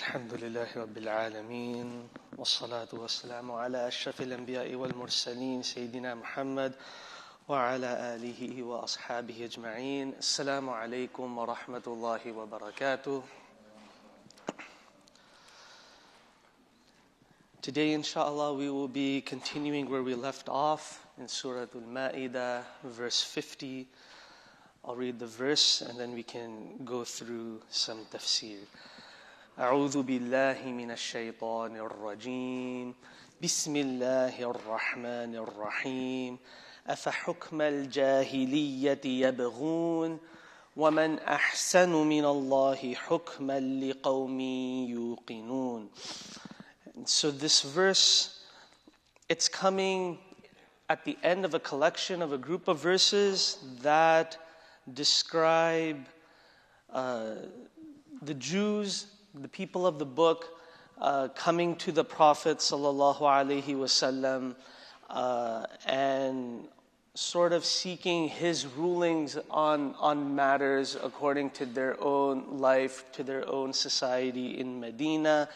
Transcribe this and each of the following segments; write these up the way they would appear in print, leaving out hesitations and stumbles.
الحمد لله رب العالمين والصلاة والسلام على أشرف الأنبياء والمرسلين سيدنا محمد وعلى آله وأصحابه أجمعين. السلام عليكم ورحمة الله وبركاته. Today, inshallah, we will be continuing where we left off in Surah al-Mā'idah, verse 50. I'll read the verse and then we can go through some tafsir. أعوذ بالله من الشيطان الرجيم بسم الله الرحمن الرحيم أفحكم الجاهلية يبغون ومن أحسن من الله حكما لقوم يوقنون. So this verse, it's coming at the end of a collection of a group of verses that describe the Jews, the people of the book, coming to the Prophet sallallahu alaihi wasallam and sort of seeking his rulings on matters according to their own life, to their own society in Medina.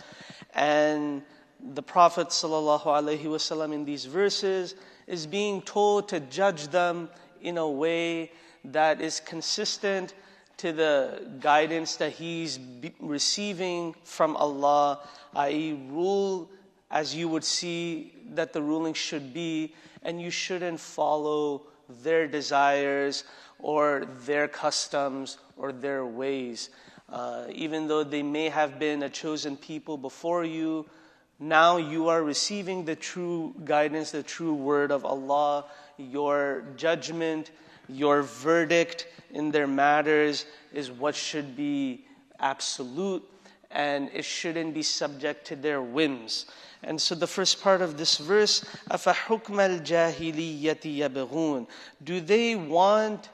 And the Prophet sallallahu alaihi wasallam in these verses is being told to judge them in a way that is consistent to the guidance that he's receiving from Allah, i.e. rule as you would see that the ruling should be, and you shouldn't follow their desires or their customs or their ways. Even though they may have been a chosen people before you, now you are receiving the true guidance, the true word of Allah. Your judgment, your verdict in their matters is what should be absolute, and it shouldn't be subject to their whims. And so the first part of this verse, أَفَحُكْمَ الْجَاهِلِيَّةِ يَبْغُونَ. Do they want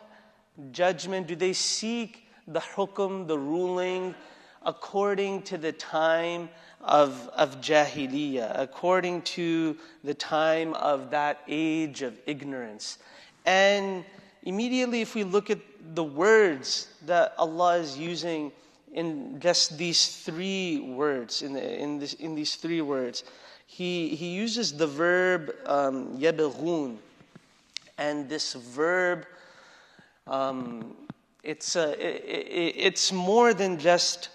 judgment? Do they seek the hukum, the ruling, according to the time of jahiliyyah, according to the time of that age of ignorance? And immediately if we look at the words that Allah is using in just these three words, in these three words, He uses the verb يَبْغُونَ. And this verb, it's more than just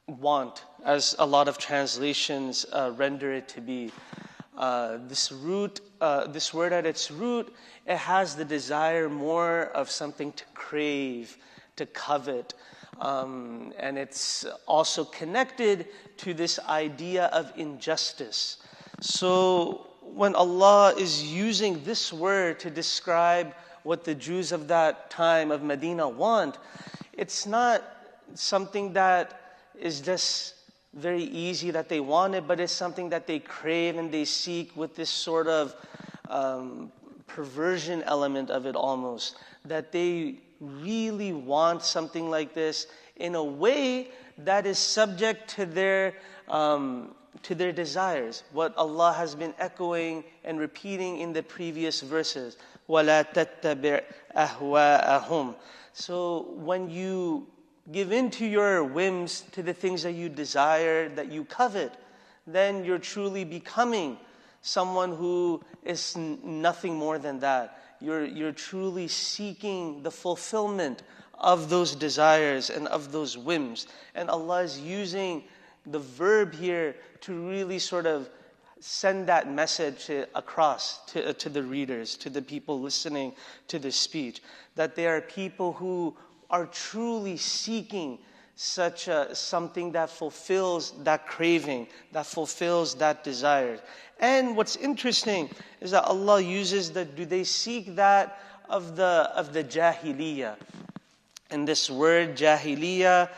want, as a lot of translations render it to be. This word at its root, it has the desire more of something to crave, to covet. And it's also connected to this idea of injustice. So when Allah is using this word to describe what the Jews of that time of Medina want, it's not something that is just very easy that they want it, but it's something that they crave and they seek with this sort of perversion element of it almost, that they really want something like this in a way that is subject to their desires. What Allah has been echoing and repeating in the previous verses. وَلَا تَتَّبِعْ أَهْوَاءَهُمْ. So when you give in to your whims, to the things that you desire, that you covet, then you're truly becoming someone who is nothing more than that. You're truly seeking the fulfillment of those desires and of those whims. And Allah is using the verb here to really sort of send that message across to the readers, to the people listening to this speech, that they are people who are truly seeking such something that fulfills that craving, that fulfills that desire. And what's interesting is that Allah uses do they seek that of the jahiliyyah? And this word jahiliyyah,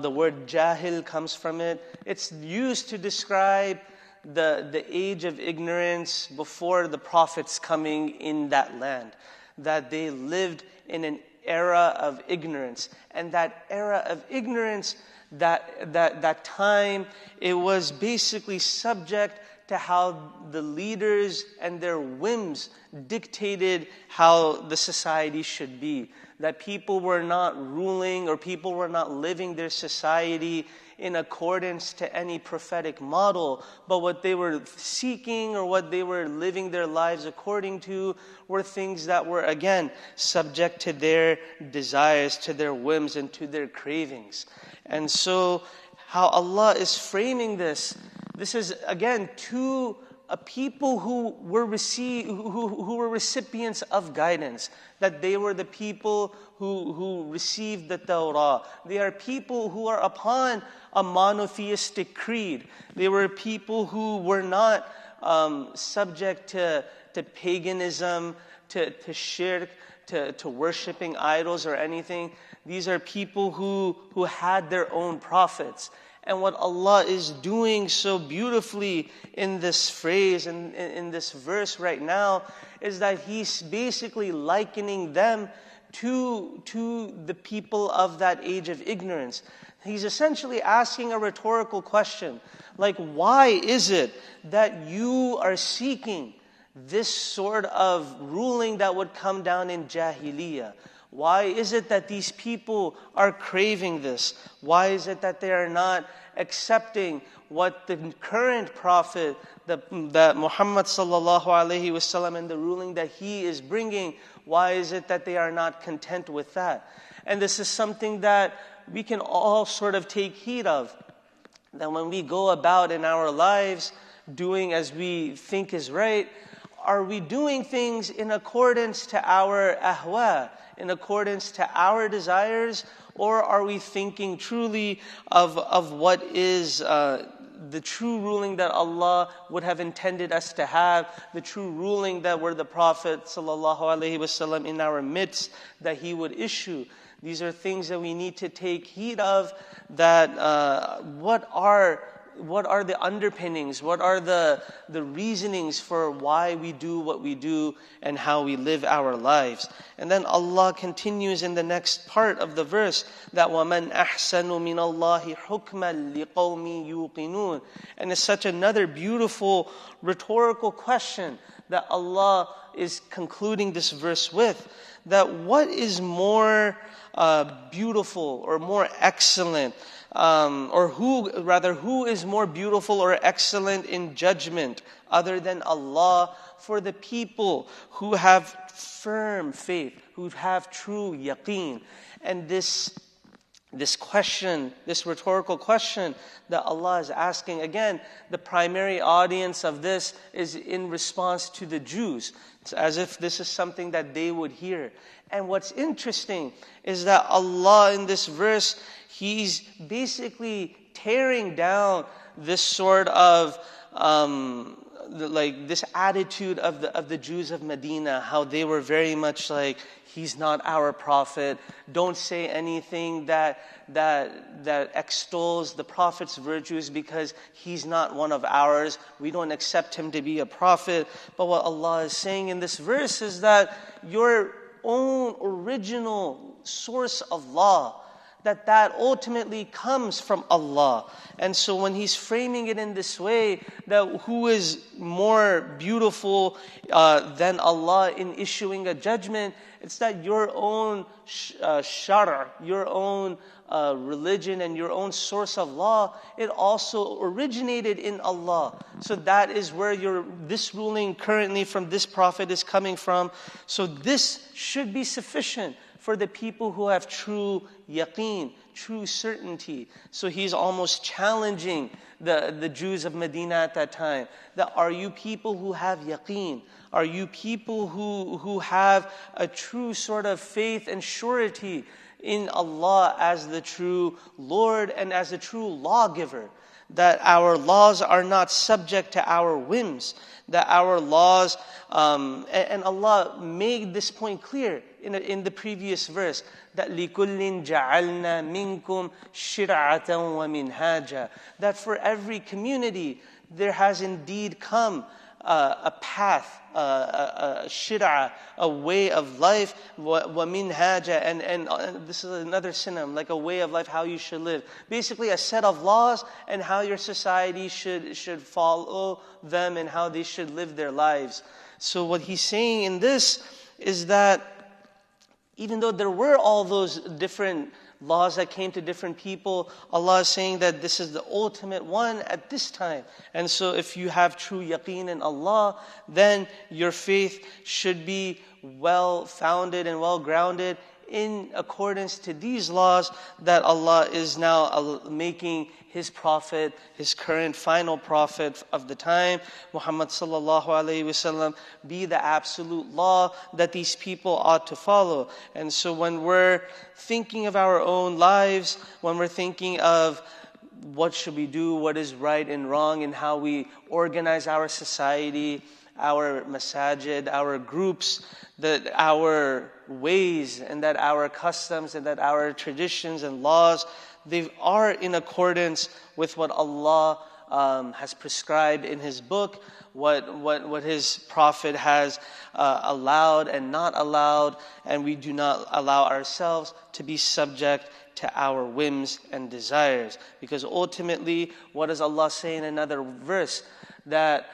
the word jahil comes from it. It's used to describe the age of ignorance before the Prophet's coming in that land, that they lived in an era of ignorance. And that era of ignorance, that time, it was basically subject to how the leaders and their whims dictated how the society should be. that people were not ruling or people were not living their society in accordance to any prophetic model, but what they were seeking or what they were living their lives according to were things that were, again, subject to their desires, to their whims, and to their cravings. And so, how Allah is framing this is, again, to a people who were recipients of guidance, that they were the people who received the Torah. They are people who are upon a monotheistic creed. They were people who were not subject to paganism, to shirk, to worshiping idols or anything. These are people who had their own prophets. And what Allah is doing so beautifully in this phrase, in this verse right now, is that He's basically likening them to the people of that age of ignorance. He's essentially asking a rhetorical question, like, why is it that you are seeking this sort of ruling that would come down in Jahiliyyah? Why is it that these people are craving this? Why is it that they are not accepting what the current prophet, that Muhammad sallallahu alaihi wasallam, and the ruling that he is bringing, why is it that they are not content with that? And this is something that we can all sort of take heed of. That when we go about in our lives doing as we think is right, are we doing things in accordance to our ahwa, in accordance to our desires, or are we thinking truly of what is the true ruling that Allah would have intended us to have, the true ruling that were the Prophet ﷺ in our midst, that he would issue? These are things that we need to take heed of, that what are the underpinnings, what are the reasonings for why we do what we do and how we live our lives. And then Allah continues in the next part of the verse that وَمَنْ أَحْسَنُ مِنَ اللَّهِ حُكْمًا لِقَوْمٍ يُوقِنُونَ. And it's such another beautiful rhetorical question that Allah is concluding this verse with, that what is more beautiful or more excellent, who is more beautiful or excellent in judgment other than Allah, for the people who have firm faith, who have true yaqeen. And this question, this rhetorical question that Allah is asking, again, the primary audience of this is in response to the Jews. It's as if this is something that they would hear. And what's interesting is that Allah in this verse, He's basically tearing down this sort of this attitude of the Jews of Medina, how they were very much like, he's not our prophet. Don't say anything that extols the prophet's virtues, because he's not one of ours. We don't accept him to be a prophet. But what Allah is saying in this verse is that your own original source of law, that ultimately comes from Allah. And so when He's framing it in this way, that who is more beautiful than Allah in issuing a judgment, it's that your own shara, your own religion and your own source of law, it also originated in Allah. So that is where this ruling currently from this prophet is coming from. So this should be sufficient for the people who have true yaqeen, true certainty. So He's almost challenging the Jews of Medina at that time, that are you people who have yaqeen? Are you people who have a true sort of faith and surety in Allah as the true Lord and as the true lawgiver? That our laws are not subject to our whims, that our laws, and Allah made this point clear in the previous verse, that لِكُلٍّ جَعَلْنَا مِنْكُمْ شِرْعَةً وَمِنْهَاجًا, that for every community there has indeed come a path, a shir'ah, a way of life, وَمِنْهَاجًا, and this is another synonym, like a way of life, how you should live. Basically a set of laws and how your society should follow them and how they should live their lives. So what He's saying in this is that Even though there were all those different laws that came to different people, Allah is saying that this is the ultimate one at this time. And so if you have true yaqeen in Allah, then your faith should be well-founded and well-grounded in accordance to these laws that Allah is now making His Prophet, His current final Prophet of the time, Muhammad sallallahu alaihi wasallam, be the absolute law that these people ought to follow. And so when we're thinking of our own lives, when we're thinking of what should we do, what is right and wrong, and how we organize our society, our masajid, our groups, that our ways and that our customs and that our traditions and laws, they are in accordance with what Allah has prescribed in His book, what His Prophet has allowed and not allowed, and we do not allow ourselves to be subject to our whims and desires. Because ultimately, what does Allah say in another verse? That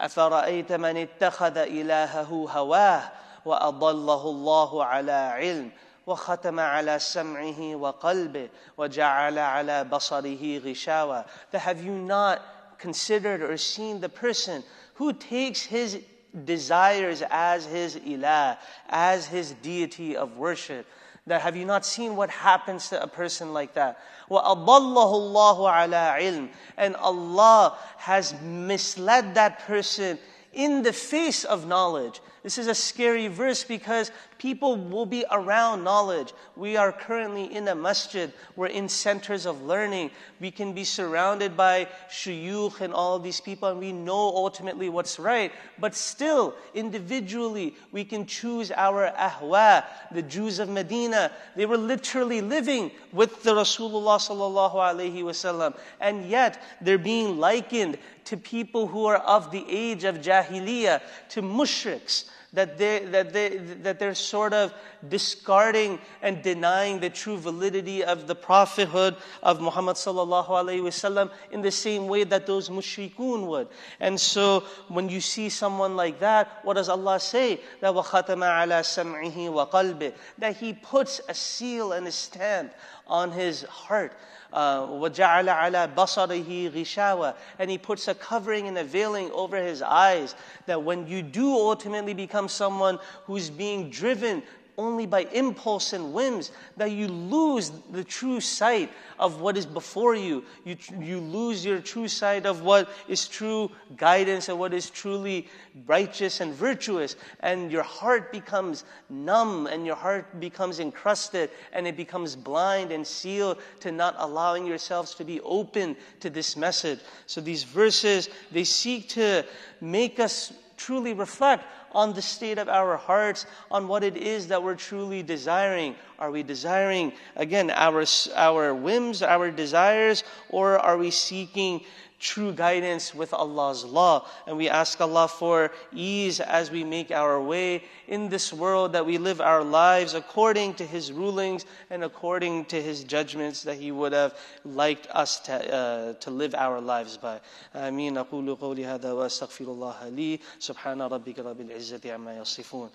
أَفَرَأَيْتَ مَنِ اتَّخَذَ إِلَهَهُ هَوَاهُ وَأَضَلَّهُ اللَّهُ عَلَىٰ عِلْمٍ وَخَتَمَ عَلَىٰ سَمْعِهِ وَقَلْبِهِ وَجَعَلَ عَلَىٰ بَصَرِهِ غِشَاوَةً. That have you not considered or seen the person who takes his desires as his ilah, as his deity of worship? That have you not seen what happens to a person like that? وَأَضَلَّهُ اللَّهُ عَلَىٰ عِلْمٍ. And Allah has misled that person in the face of knowledge. This is a scary verse because people will be around knowledge. We are currently in a masjid. We're in centers of learning. We can be surrounded by shuyukh and all of these people, and we know ultimately what's right. But still, individually, we can choose our ahwa. The Jews of Medina, they were literally living with the Rasulullah sallallahu alaihi wasallam, and yet they're being likened to people who are of the age of Jahiliyyah, to mushriks, that they're sort of discarding and denying the true validity of the prophethood of Muhammad sallallahu alaihi wasallam in the same way that those mushrikun would. And so when you see someone like that, what does Allah say? That وَخَتَمَ عَلَىٰ سَمْعِهِ وَقَلْبِهِ, that He puts a seal and a stamp on his heart. وَجَعَلَ عَلَىٰ بَصَرِهِ غِشَاوَةً, and He puts a covering and a veiling over his eyes, that when you do ultimately become someone who's being driven only by impulse and whims, that you lose the true sight of what is before you. You lose your true sight of what is true guidance and what is truly righteous and virtuous. And your heart becomes numb and your heart becomes encrusted and it becomes blind and sealed to not allowing yourselves to be open to this message. So these verses, they seek to make us truly reflect on the state of our hearts, on what it is that we're truly desiring. Are we desiring, again, our whims, our desires, or are we seeking true guidance with Allah's law? And we ask Allah for ease as we make our way in this world, that we live our lives according to His rulings and according to His judgments that He would have liked us to live our lives by. Ameen. أقول قولي هذا وأستغفر الله لي. سبحان ربك رب العزة عما يصفون.